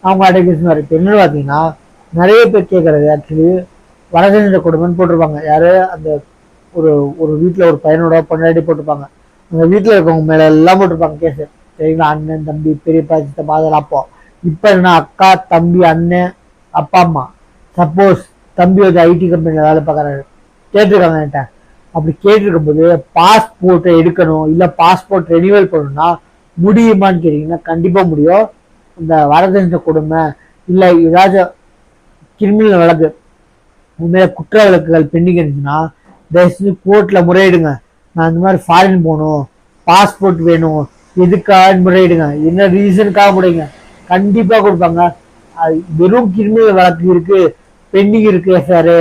அவங்க அடக்கேஷன் வரைக்கும் என்னன்னு பார்த்தீங்கன்னா நிறைய பேர் கேட்கறது ஆக்சுவலி வரதட்சணை கொடுமைன்னு போட்டிருப்பாங்க. யாரு அந்த ஒரு ஒரு வீட்டில் ஒரு பையனோட பொண்டாட்டி போட்டிருப்பாங்க. அந்த வீட்டில் இருக்கவங்க மேல எல்லாம் போட்டிருப்பாங்க கேஸ். சரிங்களா, அண்ணன் தம்பி பெரியப்பா சித்தப்பா அதெல்லாம். அப்போ இப்போ என்ன அக்கா தம்பி அண்ணன் அப்பா அம்மா, சப்போஸ் தம்பி வந்து ஐடி கம்பெனியில் வேலை பார்க்குறாரு, கேட்டிருக்காங்க என்கிட்ட. அப்படி கேட்டிருக்கும் போது பாஸ்போர்ட்டை எடுக்கணும் இல்லை பாஸ்போர்ட் ரெனியூவல் பண்ணணும்னா முடியுமான்னு கேட்டீங்கன்னா கண்டிப்பா முடியும். இந்த வரதட்சணை கொடுமை இல்லை ஏதாச்சும் கிரிமினல் வழக்கு உண்மையில குற்ற வழக்குகள் பெண்டிங் இருந்துச்சுன்னா தயவுசெஞ்சு கோர்ட்ல முறையிடுங்க. நான் இந்த மாதிரி ஃபாரின் போகணும், பாஸ்போர்ட் வேணும், எதுக்காக முறையிடுங்க, என்ன ரீசனுக்காக முறைங்க, கண்டிப்பா கொடுப்பாங்க. அது வெறும் கிரிமினல் வழக்கு இருக்கு, பெண்டிங் இருக்கு, எஃப்ஐஆர்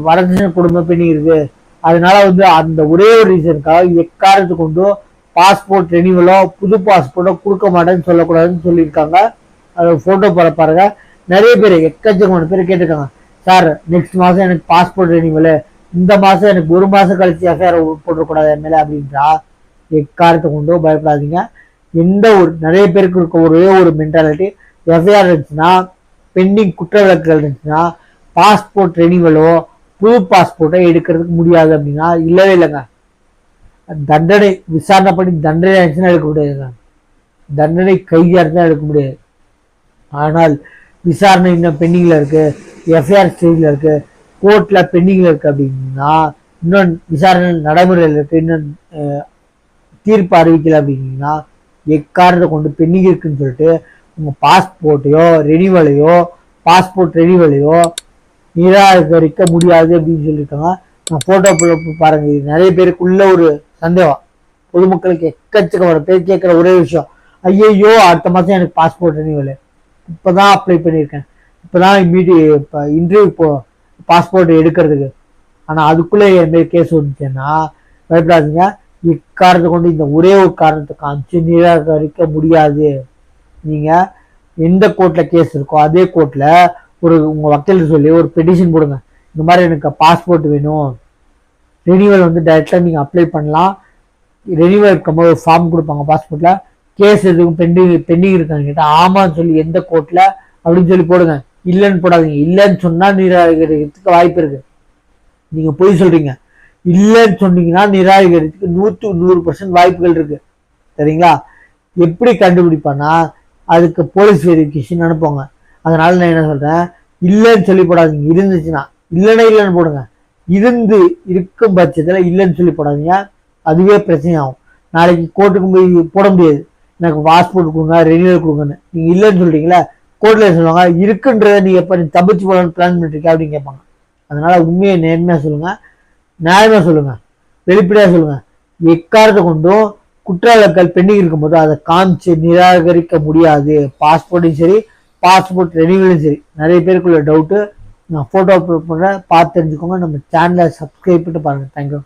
வரதட்சணை குடும்ப பெண்டிங் இருக்கு. அதனால வந்து அந்த ஒரே ஒரு ரீசனுக்காக எக்காரத்து கொண்டும் பாஸ்போர்ட் ரெனியூவலோ புது பாஸ்போர்ட்டோ கொடுக்க மாட்டேன்னு சொல்லக்கூடாதுன்னு சொல்லியிருக்காங்க. அது போட்டோ போட பாருங்க. நிறைய பேர் எக்கச்சக்கமான பேர் கேட்டிருக்காங்க, சார் நெக்ஸ்ட் மாதம் எனக்கு பாஸ்போர்ட் ரெனியூவல், இந்த மாதம் எனக்கு ஒரு மாதம் கழிச்சு எஃப்ஐஆர் போட்டக்கூடாது எம்எல்ஏ அப்படின்றா எக்காரத்தை கொண்டும் பயப்படாதீங்க. எந்த ஒரு நிறைய பேருக்கு இருக்க ஒரே ஒரு மென்டாலிட்டி, எஃப்ஐஆர் இருந்துச்சுன்னா பெண்டிங் குற்ற வழக்குகள் இருந்துச்சுன்னா பாஸ்போர்ட் ரெனியூவலோ புது பாஸ்போர்ட்டோ எடுக்கிறதுக்கு முடியாது அப்படின்னா இல்லவே இல்லைங்க. தண்டனை விசாரணை பண்ணி தண்டனை ஆச்சுன்னா எடுக்க முடியாதுங்க. தண்டனை கைதியாக தான் எடுக்க முடியாது. ஆனால் விசாரணை இன்னும் பெண்டிங்ல இருக்கு, எஃப்ஐஆர் ஸ்டேஜ்ல இருக்கு, கோர்ட்ல பெண்டிங்ல இருக்கு அப்படின்னா, இன்னும் விசாரணை நடைமுறையில் இருக்கு, இன்னும் தீர்ப்பு அறிவிக்கல அப்படின்னா எக்காரத்தை கொண்டு பெண்டிங் இருக்குன்னு சொல்லிட்டு உங்க பாஸ்போர்ட்டையோ ரெனியூவலையோ பாஸ்போர்ட் ரெனியூவலையோ நிராகரிக்க முடியாது அப்படின்னு சொல்லியிருக்காங்க. நான் போட்டோ பாருங்க. இது நிறைய பேருக்குள்ள ஒரு சந்தேகம், பொதுமக்களுக்கு எக்கச்சக்க பேர் கேட்குற ஒரே விஷயம், ஐயோ அடுத்த மாதம் எனக்கு பாஸ்போர்ட் ரெனியூவல், இப்போதான் அப்ளை பண்ணியிருக்கேன், இப்போதான் இப்போ இன்டர்வியூ பாஸ்போர்ட் எடுக்கிறதுக்கு, ஆனால் அதுக்குள்ளே என் மாரி கேஸ் வந்துச்சுன்னா பயப்படாதீங்க. இக்காரணத்தை கொண்டு இந்த ஒரே ஒரு காரணத்தை காமிச்சு நிராகரிக்க முடியாது. நீங்கள் எந்த கோர்ட்டில் கேஸ் இருக்கோ அதே கோர்ட்டில் உங்கள் வக்கீல் சொல்லி ஒரு பெட்டிஷன் போடுங்க, இந்த மாதிரி எனக்கு பாஸ்போர்ட் வேணும், ரெனியூவல் வந்து டைரெக்டாக நீங்கள் அப்ளை பண்ணலாம். ரெனியூவல் இருக்கும்போது ஒரு ஃபார்ம் கொடுப்பாங்க பாஸ்போர்ட்டில், கேஸ் எதுவும் பெண்டிங் இருக்கான்னு கேட்டால் ஆமான்னு சொல்லி எந்த கோர்ட்டில் அப்படின்னு சொல்லி போடுங்க. இல்லைன்னு போடாதீங்க. இல்லைன்னு சொன்னால் நிராகரிக்கிறதுக்கு வாய்ப்பு இருக்குது. நீங்கள் பொய் சொல்கிறீங்க, இல்லைன்னு சொன்னீங்கன்னா நிராகரிக்கிறதுக்கு 100% வாய்ப்புகள் இருக்குது. சரிங்களா, எப்படி கண்டுபிடிப்பான்னா அதுக்கு போலீஸ் வெரிஃபிகேஷன் அனுப்புவாங்க. அதனால நான் என்ன சொல்கிறேன், இல்லைன்னு சொல்லி போடாதீங்க. இருந்துச்சுன்னா இல்லைன்னு போடுங்க. இருக்கும் பட்சத்தில் இல்லைன்னு சொல்லி போடாதீங்க, அதுவே பிரச்சனை ஆகும். நாளைக்கு கோர்ட்டுக்கு போய் போட முடியாது, எனக்கு பாஸ்போர்ட் கொடுங்க ரெனியூவல் கொடுங்கன்னு. நீங்கள் இல்லைன்னு சொல்கிறீங்களா, கோர்ட்டில் சொல்லுவாங்க இருக்குன்றதை நீங்கள் எப்போ தப்பிச்சு போடணும்னு பிளான் பண்ணிருக்கீங்க அப்படின்னு கேட்பாங்க. அதனால உண்மையை நேர்மையாக சொல்லுங்கள், நியாயமாக சொல்லுங்கள், வெளிப்படையாக சொல்லுங்கள். எக்காரத்தை கொண்டும் குற்ற வழக்குகள் பெண்டிங் இருக்கும்போது அதை காமிச்சு நிராகரிக்க முடியாது. பாஸ்போர்ட்டும் சரி பாஸ்போர்ட் ரெனியூவலும் சரி. நிறைய பேருக்குள்ள டவுட்டு, நான் ஃபோட்டோ அப்லோட் பண்ணுறேன், பார்த்து தெரிஞ்சுக்கோங்க. நம்ம சேனலை சப்ஸ்கிரைப் பண்ணிட்டு பாருங்கள். தேங்க்யூ.